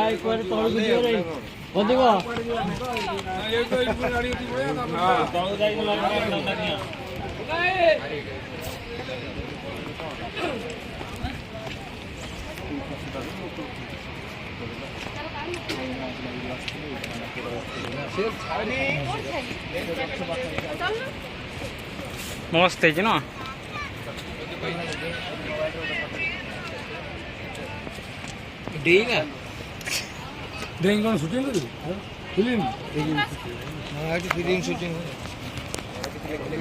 এই করে তোর ভিডিও রে বন্ধু গো এই তো এই গাড়ি উঠি পড়ে না হ্যাঁ তোর যাই না লাগিয়া मस्त है ना डेइंग है डेइंग कौन शूटिंग कर फिल्म फिल्म शूटिंग